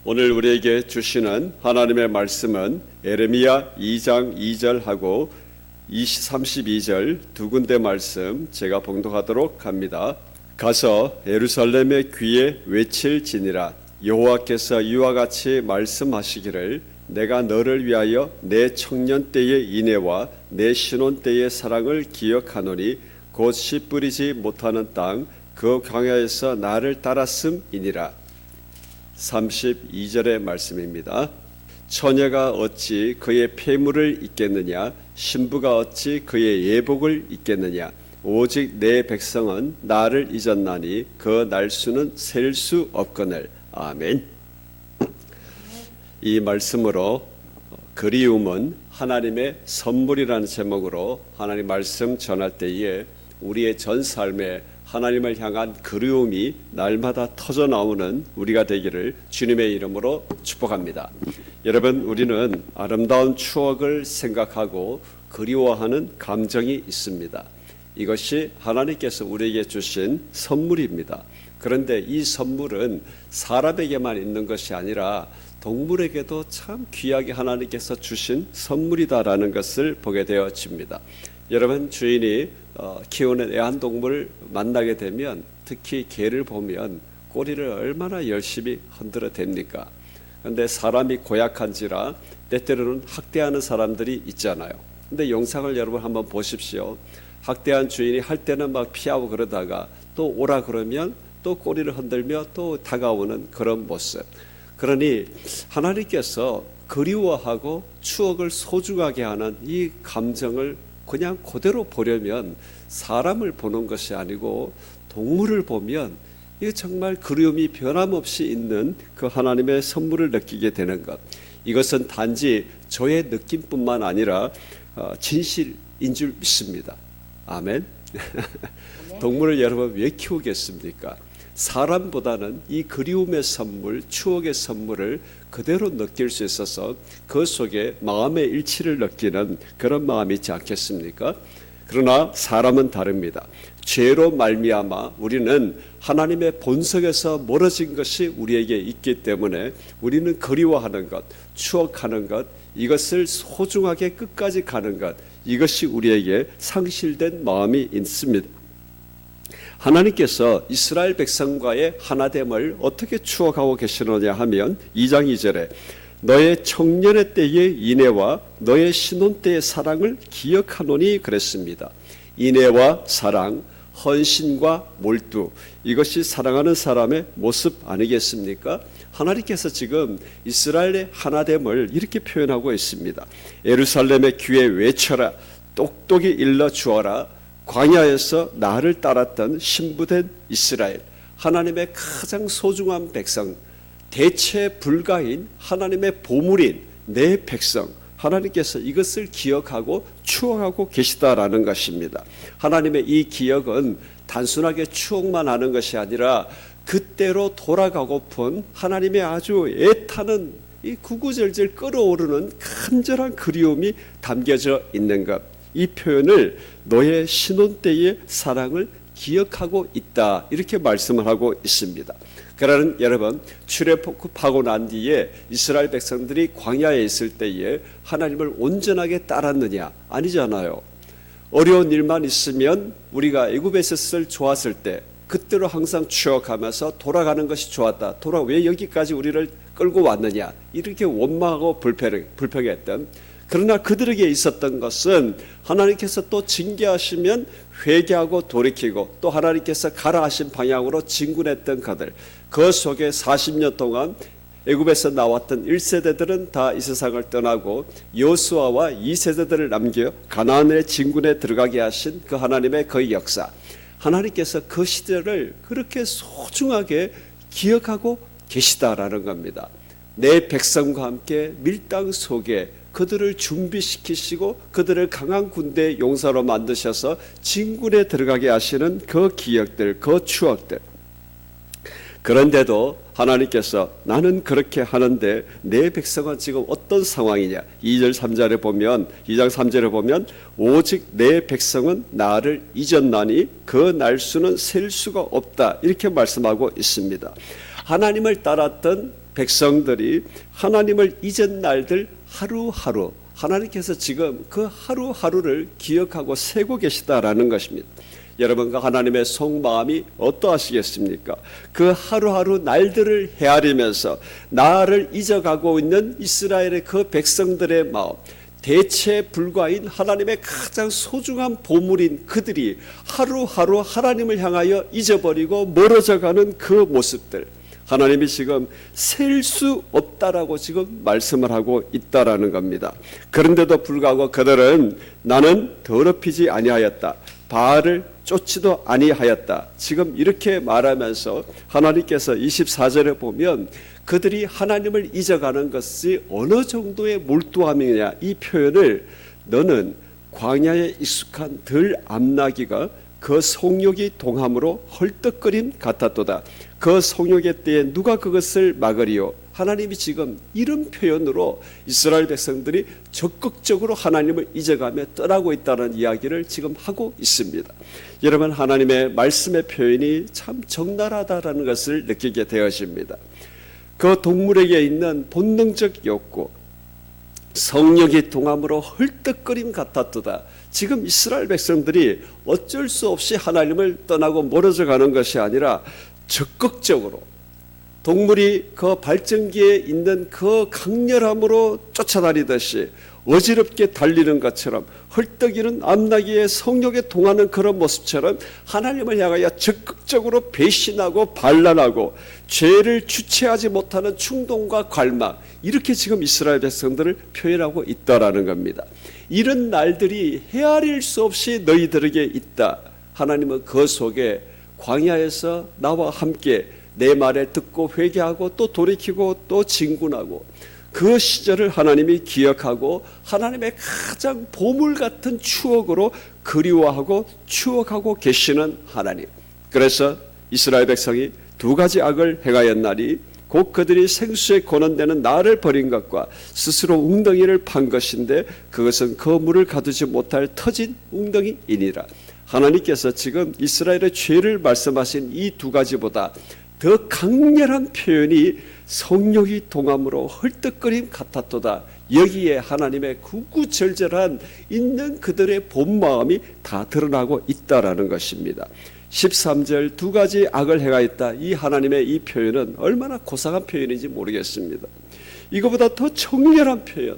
오늘 우리에게 주시는 하나님의 말씀은 에레미야 2장 2절하고 32절 두 군데 말씀 제가 봉독하도록 합니다. 가서 예루살렘의 귀에 외칠지니라. 여호와께서 이와 같이 말씀하시기를 내가 너를 위하여 내 청년 때의 인애와 내 신혼 때의 사랑을 기억하노니 곧 씨 뿌리지 못하는 땅 그 광야에서 나를 따랐음이니라. 32절의 말씀입니다. 처녀가 어찌 그의 폐물을 잊겠느냐, 신부가 어찌 그의 예복을 잊겠느냐. 오직 내 백성은 나를 잊었나니 그 날수는 셀 수 없거늘. 아멘. 이 말씀으로 그리움은 하나님의 선물이라는 제목으로 하나님 말씀 전할 때에 우리의 전 삶에 하나님을 향한 그리움이 날마다 터져 나오는 우리가 되기를 주님의 이름으로 축복합니다. 여러분, 우리는 아름다운 추억을 생각하고 그리워하는 감정이 있습니다. 이것이 하나님께서 우리에게 주신 선물입니다. 그런데 이 선물은 사람에게만 있는 것이 아니라 동물에게도 참 귀하게 하나님께서 주신 선물이다라는 것을 보게 되어집니다. 여러분, 주인이 키우는 애완동물을 만나게 되면 특히 개를 보면 꼬리를 얼마나 열심히 흔들어 댑니까? 그런데 사람이 고약한지라 때때로는 학대하는 사람들이 있잖아요. 근데 영상을 여러분 한번 보십시오. 학대한 주인이 할 때는 막 피하고 그러다가 또 오라 그러면 또 꼬리를 흔들며 또 다가오는 그런 모습. 그러니 하나님께서 그리워하고 추억을 소중하게 하는 이 감정을 그냥 그대로 보려면 사람을 보는 것이 아니고 동물을 보면 이게 정말 그리움이 변함없이 있는 그 하나님의 선물을 느끼게 되는 것. 이것은 단지 저의 느낌뿐만 아니라 진실인 줄 믿습니다. 아멘. 동물을 여러분 왜 키우겠습니까? 사람보다는 이 그리움의 선물, 추억의 선물을 그대로 느낄 수 있어서 그 속에 마음의 일치를 느끼는 그런 마음이 있지 않겠습니까? 그러나 사람은 다릅니다. 죄로 말미암아 우리는 하나님의 본성에서 멀어진 것이 우리에게 있기 때문에 우리는 그리워하는 것, 추억하는 것, 이것을 소중하게 끝까지 가는 것, 이것이 우리에게 상실된 마음이 있습니다. 하나님께서 이스라엘 백성과의 하나됨을 어떻게 추억하고 계시느냐 하면 2장 2절에 너의 청년의 때의 인애와 너의 신혼 때의 사랑을 기억하노니 그랬습니다. 인애와 사랑, 헌신과 몰두, 이것이 사랑하는 사람의 모습 아니겠습니까? 하나님께서 지금 이스라엘의 하나됨을 이렇게 표현하고 있습니다. 예루살렘의 귀에 외쳐라, 똑똑히 일러 주어라. 광야에서 나를 따랐던 신부된 이스라엘, 하나님의 가장 소중한 백성, 대체 불가인 하나님의 보물인 내 백성, 하나님께서 이것을 기억하고 추억하고 계시다라는 것입니다. 하나님의 이 기억은 단순하게 추억만 하는 것이 아니라 그때로 돌아가고픈 하나님의 아주 애타는 이 구구절절 끓어오르는 간절한 그리움이 담겨져 있는 것. 이 표현을 너의 신혼 때의 사랑을 기억하고 있다, 이렇게 말씀을 하고 있습니다. 그러나 여러분, 출애굽하고 난 뒤에 이스라엘 백성들이 광야에 있을 때에 하나님을 온전하게 따랐느냐? 아니잖아요. 어려운 일만 있으면 우리가 애굽에서 좋았을 때 그때로 항상 추억하면서 돌아가는 것이 좋았다. 왜 여기까지 우리를 끌고 왔느냐? 이렇게 원망하고 불평했던, 그러나 그들에게 있었던 것은 하나님께서 또 징계하시면 회개하고 돌이키고 또 하나님께서 가라 하신 방향으로 진군했던 그들, 그 속에 40년 동안 애굽에서 나왔던 1세대들은 다 이 세상을 떠나고 여호수아와 2세대들을 남겨 가나안의 진군에 들어가게 하신 그 하나님의 그 역사, 하나님께서 그 시대를 그렇게 소중하게 기억하고 계시다라는 겁니다. 내 백성과 함께 밀당 속에 그들을 준비시키시고 그들을 강한 군대 용사로 만드셔서 진군에 들어가게 하시는 그 기억들, 그 추억들. 그런데도 하나님께서 나는 그렇게 하는데 내 백성은 지금 어떤 상황이냐? 2절 3절에 보면, 2장 3절에 보면 오직 내 백성은 나를 잊었나니 그 날수는 셀 수가 없다, 이렇게 말씀하고 있습니다. 하나님을 따랐던 백성들이 하나님을 잊은 날들 하루하루 하나님께서 지금 그 하루하루를 기억하고 세고 계시다라는 것입니다. 여러분과 하나님의 속마음이 어떠하시겠습니까? 그 하루하루 날들을 헤아리면서 나를 잊어가고 있는 이스라엘의 그 백성들의 마음, 대체 불과인 하나님의 가장 소중한 보물인 그들이 하루하루 하나님을 향하여 잊어버리고 멀어져가는 그 모습들, 하나님이 지금 셀 수 없다라고 지금 말씀을 하고 있다라는 겁니다. 그런데도 불구하고 그들은 나는 더럽히지 아니하였다, 바알을 쫓지도 아니하였다, 지금 이렇게 말하면서 하나님께서 24절에 보면 그들이 하나님을 잊어가는 것이 어느 정도의 몰두함이냐, 이 표현을 너는 광야에 익숙한 들 암나기가 그 성욕이 동함으로 헐떡거림 같았도다. 그 성욕의 때에 누가 그것을 막으리요? 하나님이 지금 이런 표현으로 이스라엘 백성들이 적극적으로 하나님을 잊어가며 떠나고 있다는 이야기를 지금 하고 있습니다. 여러분, 하나님의 말씀의 표현이 참 적나라하다는 것을 느끼게 되어집니다. 그 동물에게 있는 본능적 욕구, 성욕이 동함으로 헐떡거림 같았도다. 지금 이스라엘 백성들이 어쩔 수 없이 하나님을 떠나고 멀어져 가는 것이 아니라 적극적으로 동물이 그 발전기에 있는 그 강렬함으로 쫓아다니듯이 어지럽게 달리는 것처럼 헐떡이는 암나기의 성욕에 동하는 그런 모습처럼 하나님을 향하여 적극적으로 배신하고 반란하고 죄를 주체하지 못하는 충동과 갈망, 이렇게 지금 이스라엘 백성들을 표현하고 있다라는 겁니다. 이런 날들이 헤아릴 수 없이 너희들에게 있다. 하나님은 그 속에 광야에서 나와 함께 내 말을 듣고 회개하고 또 돌이키고 또 진군하고 그 시절을 하나님이 기억하고 하나님의 가장 보물 같은 추억으로 그리워하고 추억하고 계시는 하나님. 그래서 이스라엘 백성이 두 가지 악을 행하였나니 곧 그들이 생수에 권원되는 나를 버린 것과 스스로 웅덩이를 판 것인데 그것은 그 물을 가두지 못할 터진 웅덩이이니라. 하나님께서 지금 이스라엘의 죄를 말씀하신 이 두 가지보다 더 강렬한 표현이 성욕이 동함으로 헐떡거림 같았도다. 여기에 하나님의 구구절절한 있는 그들의 본 마음이 다 드러나고 있다라는 것입니다. 13절 두 가지 악을 행하였다. 이 하나님의 이 표현은 얼마나 고상한 표현인지 모르겠습니다. 이거보다 더 정렬한 표현,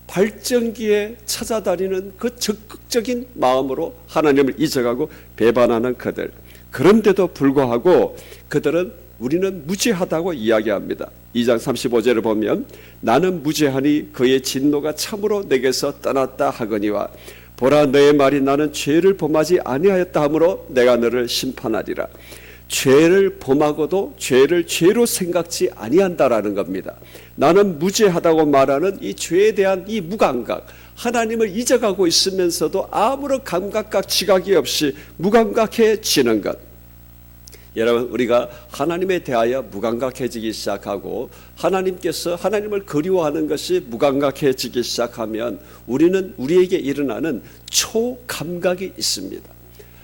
발전기에 찾아다니는 그 적극적인 마음으로 하나님을 잊어가고 배반하는 그들. 그런데도 불구하고 그들은 우리는 무죄하다고 이야기합니다. 2장 35절을 보면 나는 무죄하니 그의 진노가 참으로 내게서 떠났다 하거니와 보라 너의 말이 나는 죄를 범하지 아니하였다 하므로 내가 너를 심판하리라. 죄를 범하고도 죄를 죄로 생각지 아니한다라는 겁니다. 나는 무죄하다고 말하는 이 죄에 대한 이 무감각, 하나님을 잊어가고 있으면서도 아무런 감각과 지각이 없이 무감각해지는 것. 여러분, 우리가 하나님에 대하여 무감각해지기 시작하고 하나님께서 하나님을 그리워하는 것이 무감각해지기 시작하면 우리는 우리에게 일어나는 초감각이 있습니다.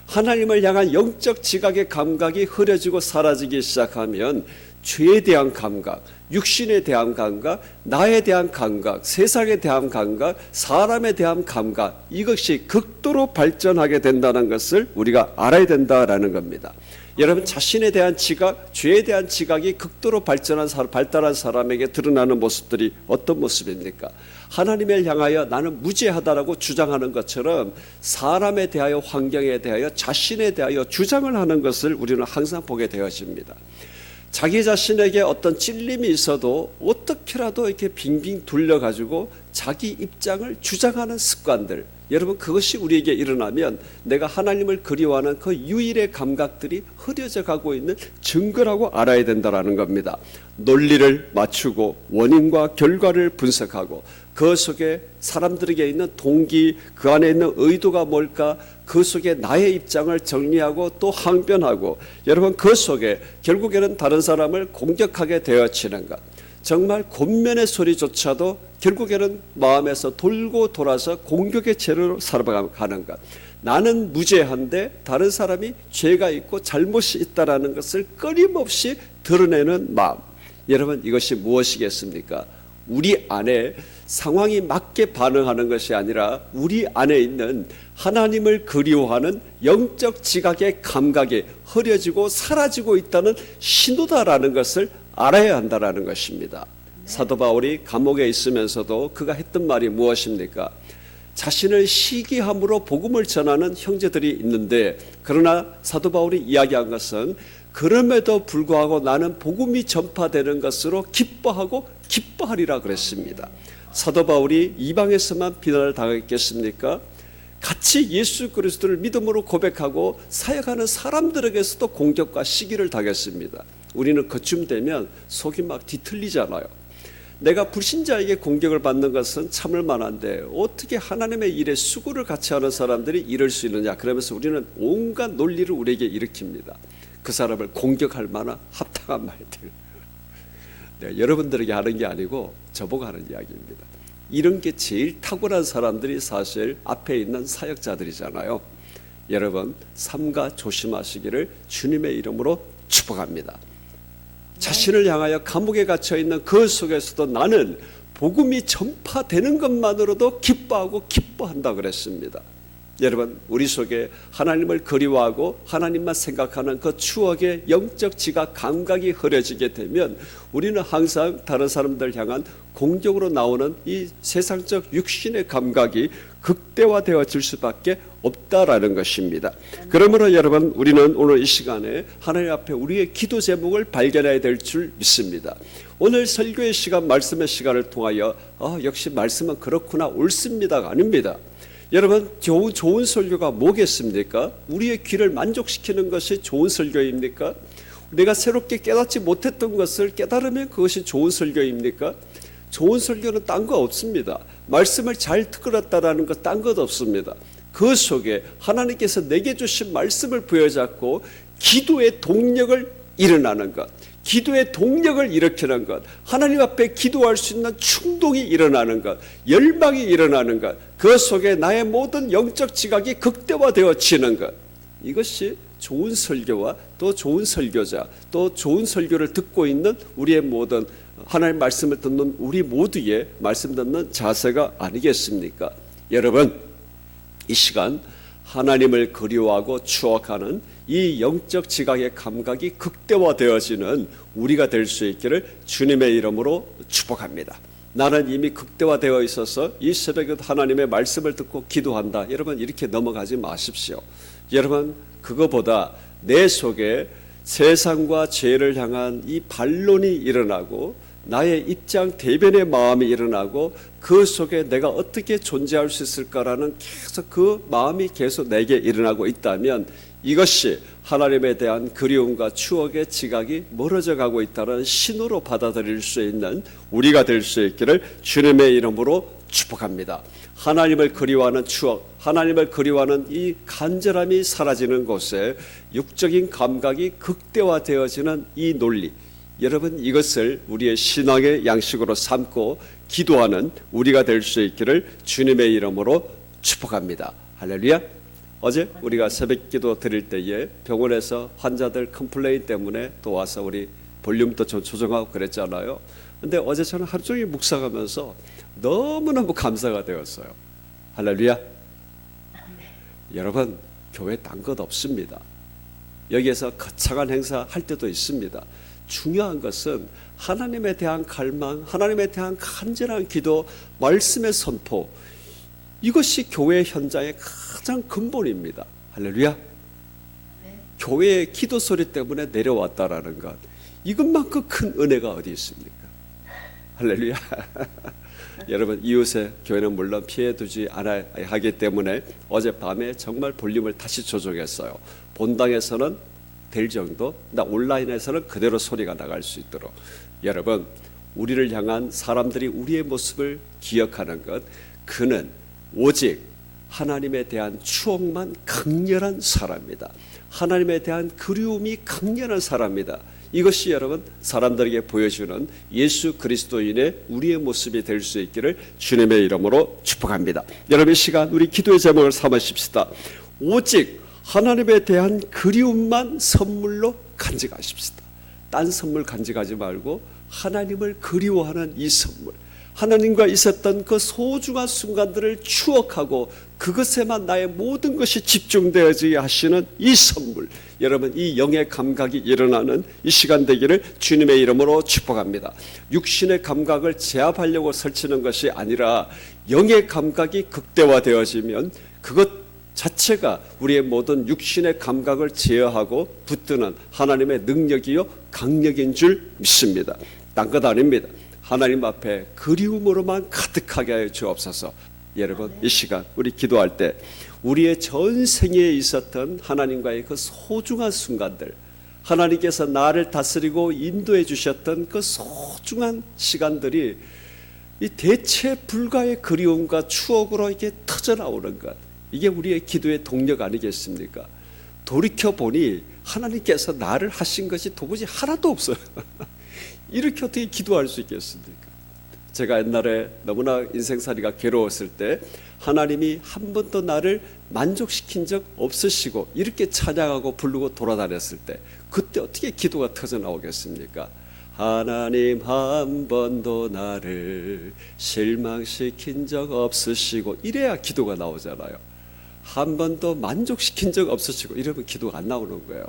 하나님을 향한 영적 지각의 감각이 흐려지고 사라지기 시작하면 죄에 대한 감각, 육신에 대한 감각, 나에 대한 감각, 세상에 대한 감각, 사람에 대한 감각, 이것이 극도로 발전하게 된다는 것을 우리가 알아야 된다라는 겁니다. 여러분, 자신에 대한 지각, 죄에 대한 지각이 극도로 발달한 사람에게 드러나는 모습들이 어떤 모습입니까? 하나님을 향하여 나는 무죄하다라고 주장하는 것처럼 사람에 대하여, 환경에 대하여, 자신에 대하여 주장을 하는 것을 우리는 항상 보게 되어집니다. 자기 자신에게 어떤 찔림이 있어도 어떻게라도 이렇게 빙빙 돌려가지고 자기 입장을 주장하는 습관들, 여러분, 그것이 우리에게 일어나면 내가 하나님을 그리워하는 그 유일의 감각들이 흐려져 가고 있는 증거라고 알아야 된다는 겁니다. 논리를 맞추고 원인과 결과를 분석하고 그 속에 사람들에게 있는 동기, 그 안에 있는 의도가 뭘까, 그 속에 나의 입장을 정리하고 또 항변하고, 여러분, 그 속에 결국에는 다른 사람을 공격하게 되어지는 것, 정말 권면의 소리조차도 결국에는 마음에서 돌고 돌아서 공격의 채로 살아가는 것. 나는 무죄한데 다른 사람이 죄가 있고 잘못이 있다라는 것을 끊임없이 드러내는 마음. 여러분, 이것이 무엇이겠습니까? 우리 안에 상황이 맞게 반응하는 것이 아니라 우리 안에 있는 하나님을 그리워하는 영적 지각의 감각이 흐려지고 사라지고 있다는 신호다라는 것을 알아야 한다라는 것입니다. 사도 바울이 감옥에 있으면서도 그가 했던 말이 무엇입니까? 자신을 시기함으로 복음을 전하는 형제들이 있는데, 그러나 사도 바울이 이야기한 것은 그럼에도 불구하고 나는 복음이 전파되는 것으로 기뻐하고 기뻐하리라 그랬습니다. 사도 바울이 이방에서만 비난을 당했겠습니까? 같이 예수 그리스도를 믿음으로 고백하고 사역하는 사람들에게서도 공격과 시기를 당했습니다. 우리는 그쯤 되면 속이 막 뒤틀리잖아요. 내가 불신자에게 공격을 받는 것은 참을 만한데 어떻게 하나님의 일에 수고를 같이 하는 사람들이 이럴 수 있느냐, 그러면서 우리는 온갖 논리를 우리에게 일으킵니다. 그 사람을 공격할 만한 합당한 말들. 내가 여러분들에게 하는 게 아니고 저보고 하는 이야기입니다. 이런 게 제일 탁월한 사람들이 사실 앞에 있는 사역자들이잖아요. 여러분, 삼가 조심하시기를 주님의 이름으로 축복합니다. 자신을 향하여 감옥에 갇혀 있는 그 속에서도 나는 복음이 전파되는 것만으로도 기뻐하고 기뻐한다 그랬습니다. 여러분, 우리 속에 하나님을 그리워하고 하나님만 생각하는 그 추억의 영적 지각 감각이 흐려지게 되면 우리는 항상 다른 사람들 향한 공격으로 나오는 이 세상적 육신의 감각이 극대화되어질 수밖에 없다라는 것입니다. 그러므로 여러분, 우리는 오늘 이 시간에 하나님 앞에 우리의 기도 제목을 발견해야 될 줄 믿습니다. 오늘 설교의 시간, 말씀의 시간을 통하여 역시 말씀은 그렇구나, 옳습니다가 아닙니다. 여러분, 좋은 설교가 뭐겠습니까? 우리의 귀를 만족시키는 것이 좋은 설교입니까? 내가 새롭게 깨닫지 못했던 것을 깨달으면 그것이 좋은 설교입니까? 좋은 설교는 딴 거 없습니다. 말씀을 잘 들었다라는 것 딴 것 없습니다. 그 속에 하나님께서 내게 주신 말씀을 부여잡고 기도의 동력을 일어나는 것, 기도의 동력을 일으키는 것, 하나님 앞에 기도할 수 있는 충동이 일어나는 것, 열망이 일어나는 것, 그 속에 나의 모든 영적 지각이 극대화되어지는 것, 이것이 좋은 설교와 또 좋은 설교자, 또 좋은 설교를 듣고 있는 우리의 모든 하나님 말씀을 듣는 우리 모두의 말씀 듣는 자세가 아니겠습니까? 여러분, 이 시간 하나님을 그리워하고 추억하는 이 영적 지각의 감각이 극대화되어지는 우리가 될 수 있기를 주님의 이름으로 축복합니다. 나는 이미 극대화되어 있어서 이 새벽에 하나님의 말씀을 듣고 기도한다. 여러분, 이렇게 넘어가지 마십시오. 여러분, 그거보다 내 속에 세상과 죄를 향한 이 반론이 일어나고 나의 입장 대변의 마음이 일어나고 그 속에 내가 어떻게 존재할 수 있을까라는 계속 그 마음이 계속 내게 일어나고 있다면 이것이 하나님에 대한 그리움과 추억의 지각이 멀어져 가고 있다는 신호로 받아들일 수 있는 우리가 될 수 있기를 주님의 이름으로 축복합니다. 하나님을 그리워하는 추억, 하나님을 그리워하는 이 간절함이 사라지는 곳에 육적인 감각이 극대화되어지는 이 논리, 여러분, 이것을 우리의 신앙의 양식으로 삼고 기도하는 우리가 될 수 있기를 주님의 이름으로 축복합니다. 할렐루야. 어제 우리가 새벽기도 드릴 때에 병원에서 환자들 컴플레인 때문에 또 와서 우리 볼륨도 좀 조정하고 그랬잖아요. 근데 어제 저는 하루 종일 묵상하면서 너무너무 감사가 되었어요. 할렐루야. 여러분, 교회 딴 것 없습니다. 여기에서 거창한 행사 할 때도 있습니다. 중요한 것은 하나님에 대한 갈망, 하나님에 대한 간절한 기도, 말씀의 선포, 이것이 교회 현장의 가장 근본입니다. 할렐루야. 네. 교회의 기도 소리 때문에 내려왔다라는 것, 이것만큼 큰 은혜가 어디 있습니까? 할렐루야. 여러분, 이웃의 교회는 물론 피해두지 않아야 하기 때문에 어젯밤에 정말 볼륨을 다시 조정했어요. 본당에서는 될 정도, 온라인에서는 그대로 소리가 나갈 수 있도록. 여러분, 우리를 향한 사람들이 우리의 모습을 기억하는 것, 그는 오직 하나님에 대한 추억만 강렬한 사람이다. 하나님에 대한 그리움이 강렬한 사람이다. 이것이 여러분, 사람들에게 보여주는 예수 그리스도인의 우리의 모습이 될 수 있기를 주님의 이름으로 축복합니다. 여러분, 이 시간 우리 기도의 제목을 삼으십시다. 오직 하나님에 대한 그리움만 선물로 간직하십시다. 딴 선물 간직하지 말고 하나님을 그리워하는 이 선물, 하나님과 있었던 그 소중한 순간들을 추억하고 그것에만 나의 모든 것이 집중되어지게 하시는 이 선물, 여러분 이 영의 감각이 일어나는 이 시간 되기를 주님의 이름으로 축복합니다. 육신의 감각을 제압하려고 설치는 것이 아니라 영의 감각이 극대화되어지면 그것 자체가 우리의 모든 육신의 감각을 제어하고 붙드는 하나님의 능력이요 강력인 줄 믿습니다. 딴 것 아닙니다. 하나님 앞에 그리움으로만 가득하게 하여 주옵소서. 여러분 이 시간 우리 기도할 때 우리의 전생에 있었던 하나님과의 그 소중한 순간들, 하나님께서 나를 다스리고 인도해 주셨던 그 소중한 시간들이 이 대체 불가의 그리움과 추억으로 이게 터져나오는 것, 이게 우리의 기도의 동력 아니겠습니까? 돌이켜보니 하나님께서 나를 하신 것이 도무지 하나도 없어요. 이렇게 어떻게 기도할 수 있겠습니까? 제가 옛날에 너무나 인생살이가 괴로웠을 때 하나님이 한 번도 나를 만족시킨 적 없으시고 이렇게 찬양하고 부르고 돌아다녔을 때 그때 어떻게 기도가 터져나오겠습니까? 하나님 한 번도 나를 실망시킨 적 없으시고 이래야 기도가 나오잖아요. 한 번도 만족시킨 적 없으시고 이러면 기도가 안 나오는 거예요.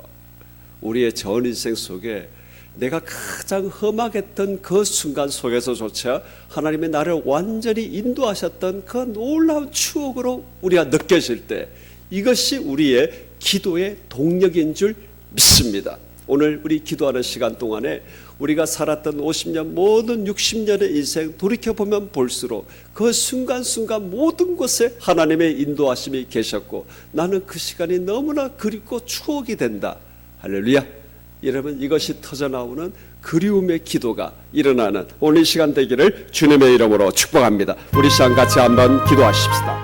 우리의 전 인생 속에 내가 가장 험악했던 그 순간 속에서조차 하나님의 나를 완전히 인도하셨던 그 놀라운 추억으로 우리가 느껴질 때 이것이 우리의 기도의 동력인 줄 믿습니다. 오늘 우리 기도하는 시간 동안에 우리가 살았던 50년 모든 60년의 인생 돌이켜보면 볼수록 그 순간순간 모든 곳에 하나님의 인도하심이 계셨고 나는 그 시간이 너무나 그립고 추억이 된다. 할렐루야. 여러분 이것이 터져나오는 그리움의 기도가 일어나는 오늘 시간 되기를 주님의 이름으로 축복합니다. 우리 시간 같이 한번 기도하십시다.